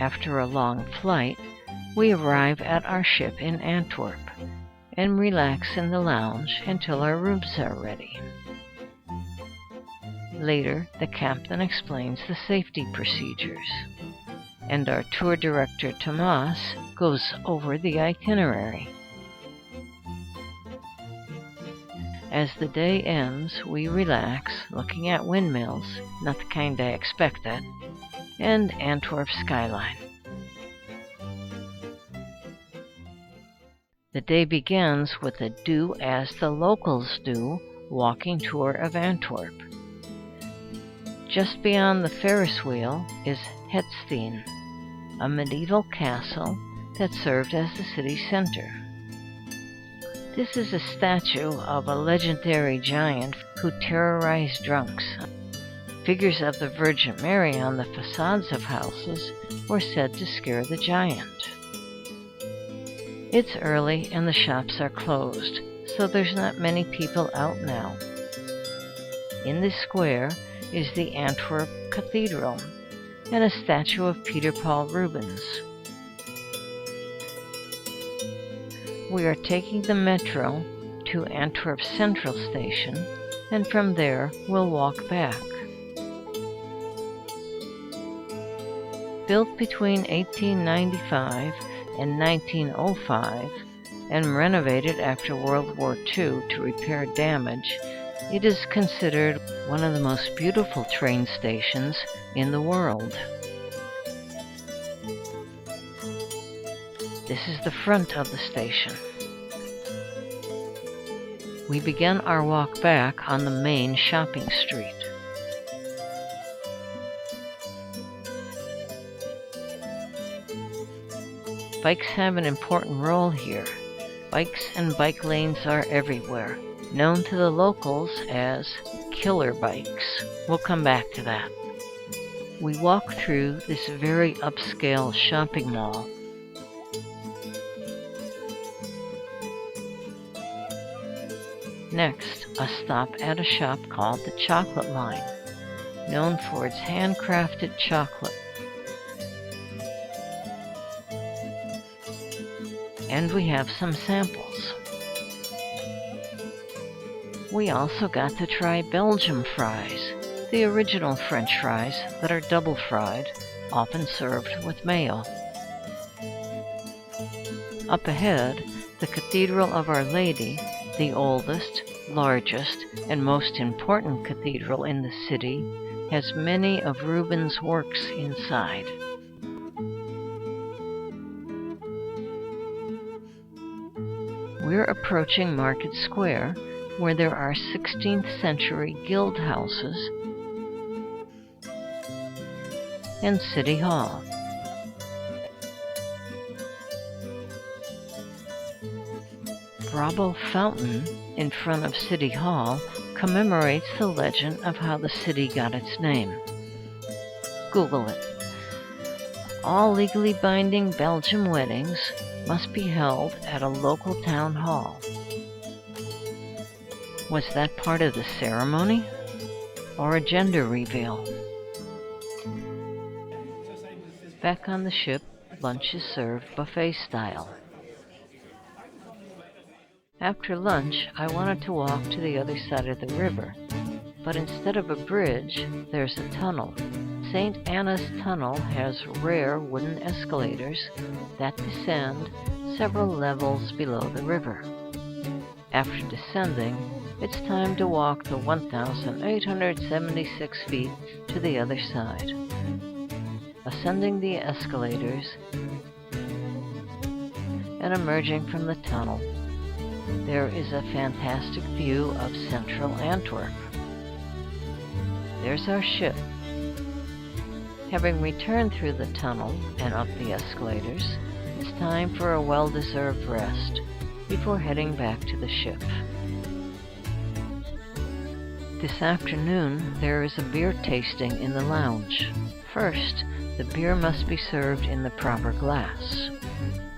After a long flight, we arrive at our ship in Antwerp and relax in the lounge until our rooms are ready. Later, the captain explains the safety procedures, and our tour director Tomas goes over the itinerary. As the day ends, we relax, looking at windmills, not the kind I expected, and Antwerp's skyline. The day begins with a do as the locals do walking tour of Antwerp. Just beyond the Ferris wheel is Hetstein, a medieval castle that served as the city center. This is a statue of a legendary giant who terrorized drunks. Figures of the Virgin Mary on the facades of houses were said to scare the giant. It's early and the shops are closed, so there's not many people out now. In this square is the Antwerp Cathedral and a statue of Peter Paul Rubens. We are taking the metro to Antwerp Central Station, and from there we'll walk back. Built between 1895 and 1905 and renovated after World War II to repair damage, it is considered one of the most beautiful train stations in the world. This is the front of the station. We begin our walk back on the main shopping street. Bikes have an important role here. Bikes and bike lanes are everywhere, known to the locals as killer bikes. We'll come back to that. We walk through this very upscale shopping mall. Next, a stop at a shop called the Chocolate Line, known for its handcrafted chocolate. And we have some samples. We also got to try Belgium fries, the original French fries that are double fried, often served with mayo. Up ahead, the Cathedral of Our Lady, the oldest, largest, and most important cathedral in the city, has many of Rubens' works inside. We're approaching Market Square, where there are 16th century guild houses and City Hall. Brabo Fountain in front of City Hall commemorates the legend of how the city got its name. Google it. All legally binding Belgian weddings must be held at a local town hall. Was that part of the ceremony? Or a gender reveal? Back on the ship, lunch is served buffet style. After lunch, I wanted to walk to the other side of the river, but instead of a bridge, there's a tunnel. St. Anna's Tunnel has rare wooden escalators that descend several levels below the river. After descending, it's time to walk the 1,876 feet to the other side. Ascending the escalators and emerging from the tunnel, there is a fantastic view of central Antwerp. There's our ship. Having returned through the tunnel and up the escalators, it's time for a well-deserved rest before heading back to the ship. This afternoon, there is a beer tasting in the lounge. First, the beer must be served in the proper glass.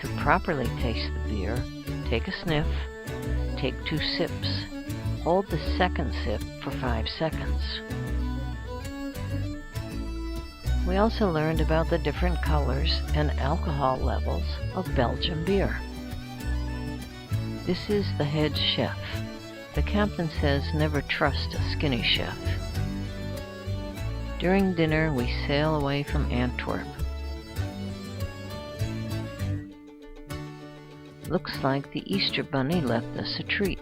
To properly taste the beer, take a sniff, take 2 sips. Hold the second sip for 5 seconds. We also learned about the different colors and alcohol levels of Belgian beer. This is the head chef. The captain says never trust a skinny chef. During dinner, we sail away from Antwerp. Looks like the Easter Bunny left us a treat.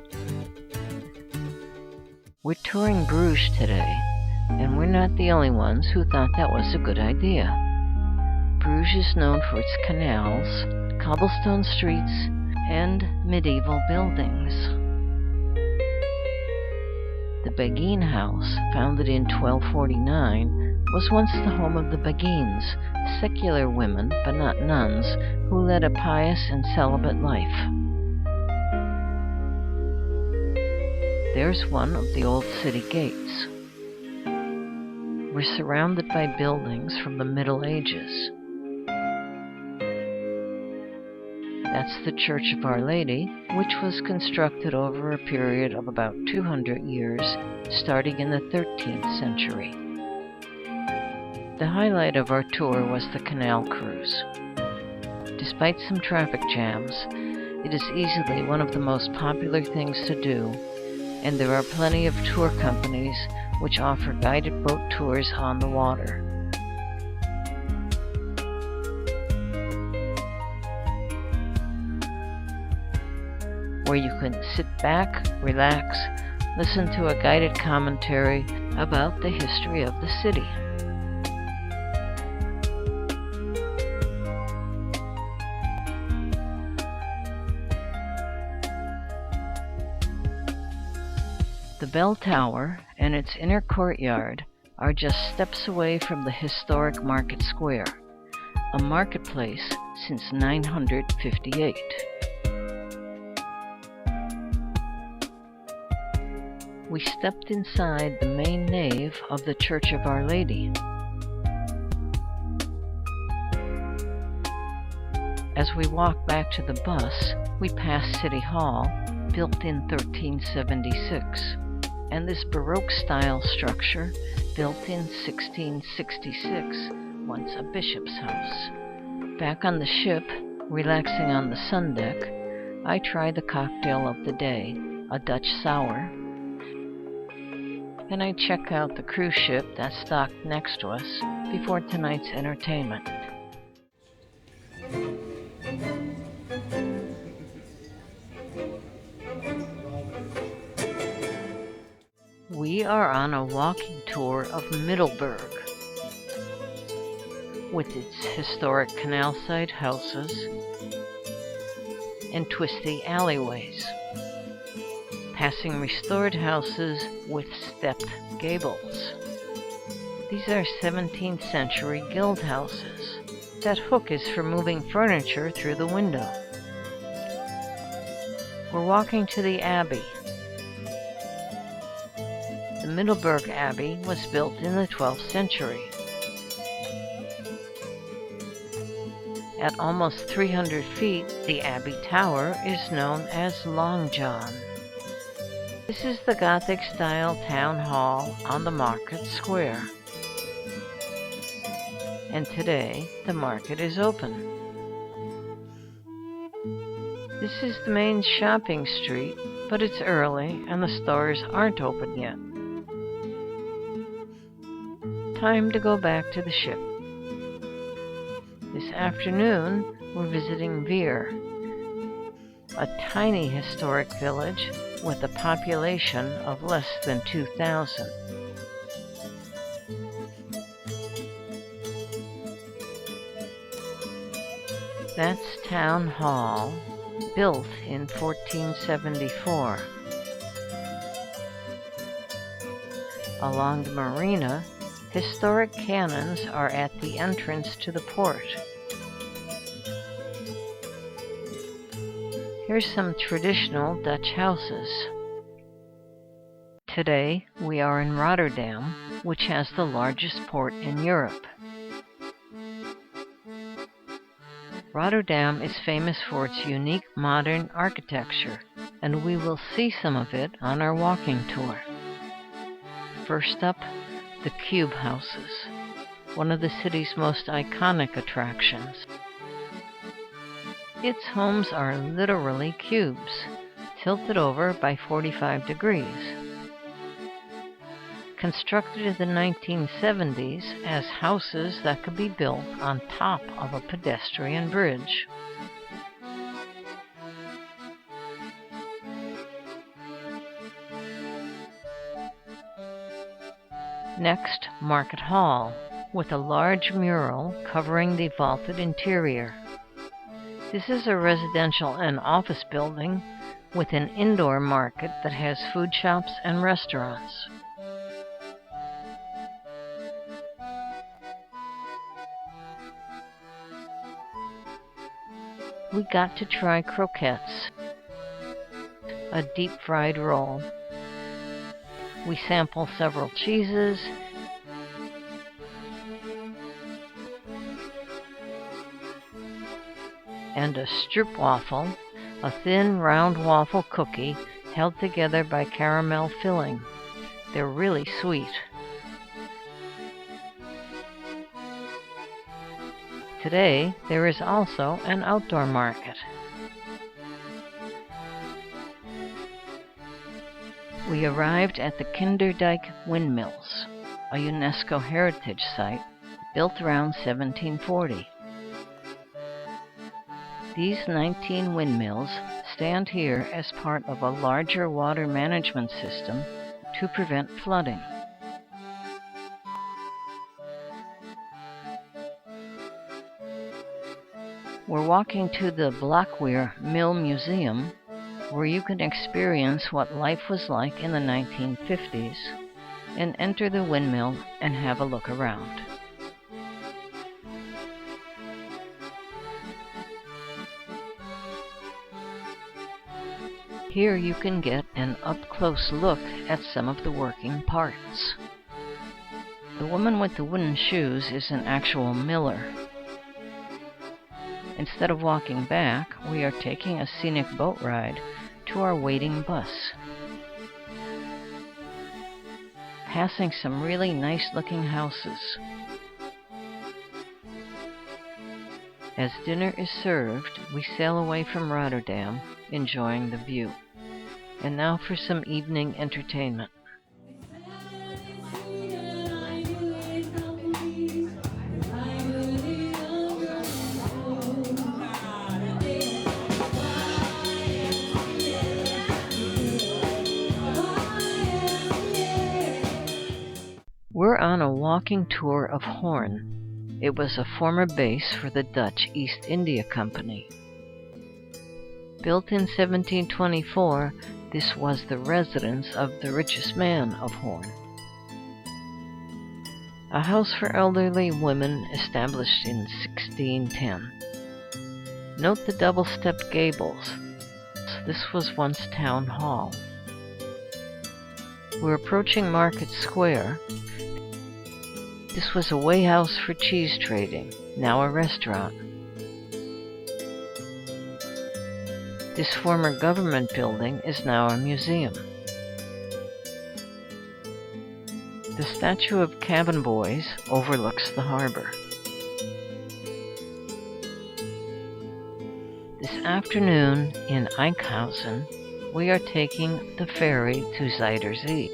We're touring Bruges today, and we're not the only ones who thought that was a good idea. Bruges is known for its canals, cobblestone streets, and medieval buildings. The Beguine House, founded in 1249, was once the home of the Beguines, secular women, but not nuns, who led a pious and celibate life. There's one of the old city gates. We're surrounded by buildings from the Middle Ages. That's the Church of Our Lady, which was constructed over a period of about 200 years, starting in the 13th century. The highlight of our tour was the canal cruise. Despite some traffic jams, it is easily one of the most popular things to do, and there are plenty of tour companies which offer guided boat tours on the water. Where you can sit back, relax, listen to a guided commentary about the history of the city. The bell tower and its inner courtyard are just steps away from the historic market square, a marketplace since 958. We stepped inside the main nave of the Church of Our Lady. As we walk back to the bus, we pass City Hall, built in 1376, and this Baroque-style structure, built in 1666, once a bishop's house. Back on the ship, relaxing on the sun deck, I tried the cocktail of the day, a Dutch sour. Then I check out the cruise ship that's docked next to us before tonight's entertainment. We are on a walking tour of Middleburg, with its historic canal-side houses and twisty alleyways, passing restored houses with stepped gables. These are 17th century guild houses. That hook is for moving furniture through the window. We're walking to the Abbey. The Middleburg Abbey was built in the 12th century. At almost 300 feet, the Abbey Tower is known as Long John. This is the Gothic-style town hall on the market square. And today, the market is open. This is the main shopping street, but it's early and the stores aren't open yet. Time to go back to the ship. This afternoon, we're visiting Veere, a tiny historic village with a population of less than 2,000. That's Town Hall, built in 1474. Along the marina, historic cannons are at the entrance to the port. Here's some traditional Dutch houses. Today, we are in Rotterdam, which has the largest port in Europe. Rotterdam is famous for its unique modern architecture, and we will see some of it on our walking tour. First up, the cube houses. one of the city's most iconic attractions. Its homes are literally cubes, tilted over by 45 degrees. Constructed in the 1970s as houses that could be built on top of a pedestrian bridge. Next, Market Hall, with a large mural covering the vaulted interior. This is a residential and office building with an indoor market that has food shops and restaurants. We got to try croquettes, a deep-fried roll. We sampled several cheeses and a stroopwafel, a thin, round waffle cookie held together by caramel filling. They're really sweet. Today, there is also an outdoor market. We arrived at the Kinderdijk Windmills, a UNESCO heritage site built around 1740. These 19 windmills stand here as part of a larger water management system to prevent flooding. We're walking to the Blokweer Mill Museum, where you can experience what life was like in the 1950s and enter the windmill and have a look around. Here you can get an up-close look at some of the working parts. The woman with the wooden shoes is an actual miller. Instead of walking back, we are taking a scenic boat ride to our waiting bus. Passing some really nice-looking houses. As dinner is served, we sail away from Rotterdam, enjoying the view. And now for some evening entertainment. We're on a walking tour of Hoorn. It was a former base for the Dutch East India Company. Built in 1724, this was the residence of the richest man of Hoorn. A house for elderly women established in 1610. Note the double-stepped gables. This was once town hall. We're approaching Market Square. This was a weighhouse for cheese trading, now a restaurant. This former government building is now a museum. The statue of cabin boys overlooks the harbor. This afternoon in Enkhuizen, we are taking the ferry to Zuiderzee,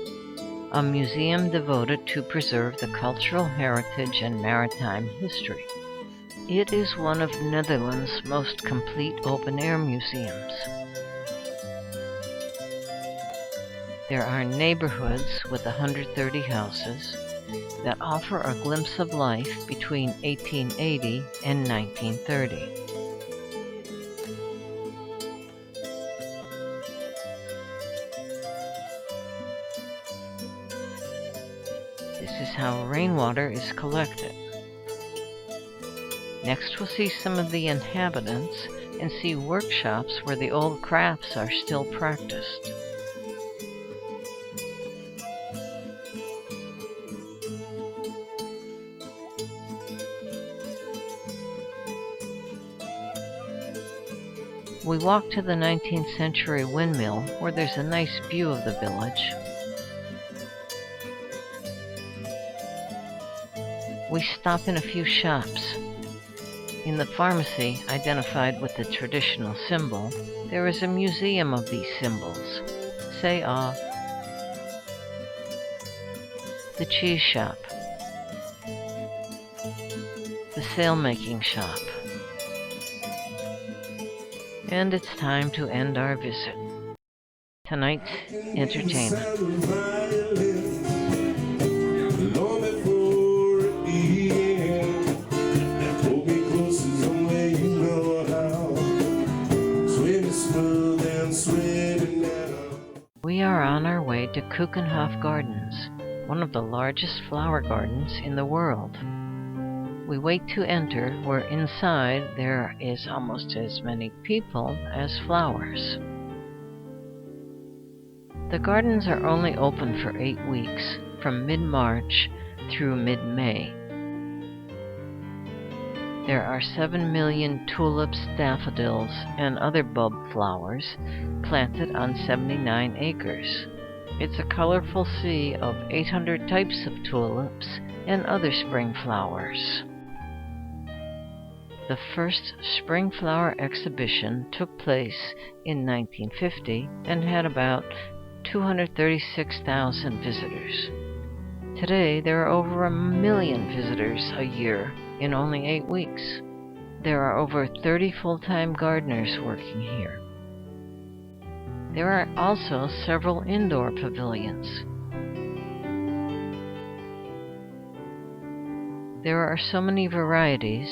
a museum devoted to preserve the cultural heritage and maritime history. It is one of the Netherlands' most complete open-air museums. There are neighborhoods with 130 houses that offer a glimpse of life between 1880 and 1930. This is how rainwater is collected. Next we'll see some of the inhabitants and see workshops where the old crafts are still practiced. We walk to the 19th century windmill where there's a nice view of the village. We stop in a few shops. In the pharmacy, identified with the traditional symbol, there is a museum of these symbols. Say ah. The cheese shop. The sail-making shop. And it's time to end our visit. Tonight's entertainment. We are on our way to Keukenhof Gardens, one of the largest flower gardens in the world. We wait to enter, where inside there is almost as many people as flowers. The gardens are only open for 8 weeks, from mid-March through mid-May. There are 7 million tulips, daffodils, and other bulb flowers planted on 79 acres. It's a colorful sea of 800 types of tulips and other spring flowers. The first spring flower exhibition took place in 1950 and had about 236,000 visitors. Today, there are over 1 million visitors a year in only 8 weeks. There are over 30 full-time gardeners working here. There are also several indoor pavilions. There are so many varieties,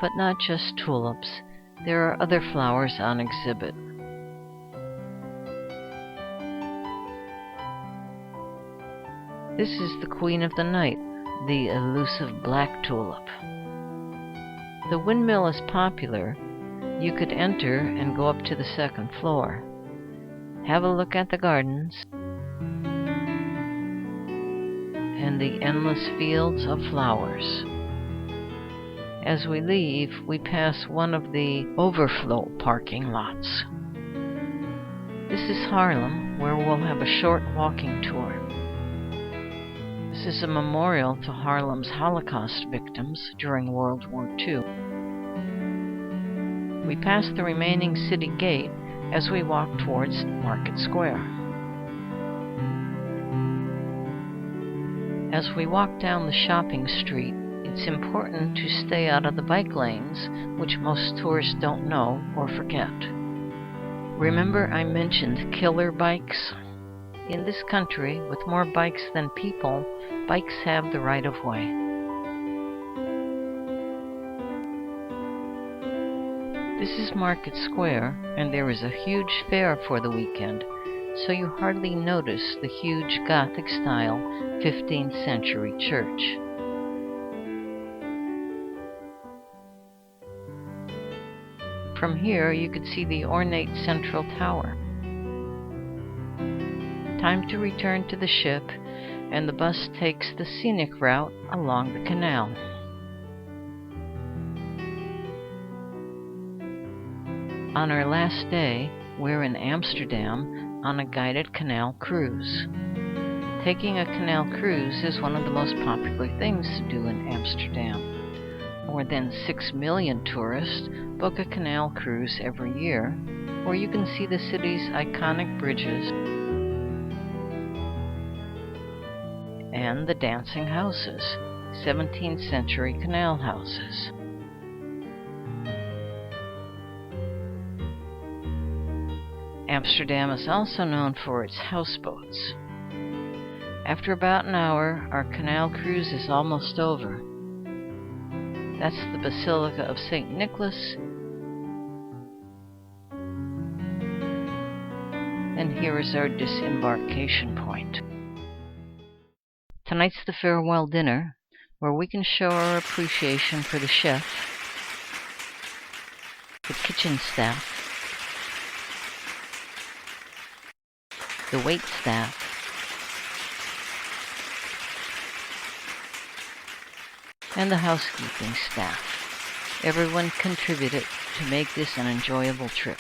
but not just tulips. There are other flowers on exhibit. This is the queen of the night, the elusive black tulip. The windmill is popular. You could enter and go up to the second floor. Have a look at the gardens and the endless fields of flowers. As we leave, we pass one of the overflow parking lots. This is Haarlem, where we'll have a short walking tour. This is a memorial to Haarlem's Holocaust victims during World War II. We pass the remaining city gate as we walk towards Market Square. As we walk down the shopping street, it's important to stay out of the bike lanes, which most tourists don't know or forget. Remember I mentioned killer bikes? In this country, with more bikes than people, bikes have the right of way. This is Market Square, and there is a huge fair for the weekend, so you hardly notice the huge Gothic-style 15th century church. From here, you could see the ornate central tower. Time to return to the ship, and the bus takes the scenic route along the canal. On our last day, we're in Amsterdam on a guided canal cruise. Taking a canal cruise is one of the most popular things to do in Amsterdam. More than 6 million tourists book a canal cruise every year, where you can see the city's iconic bridges and the dancing houses, 17th century canal houses. Amsterdam is also known for its houseboats. After about an hour, our canal cruise is almost over. That's the Basilica of St. Nicholas. And here is our disembarkation point. Tonight's the farewell dinner, where we can show our appreciation for the chef, the kitchen staff, the wait staff, and the housekeeping staff. Everyone contributed to make this an enjoyable trip.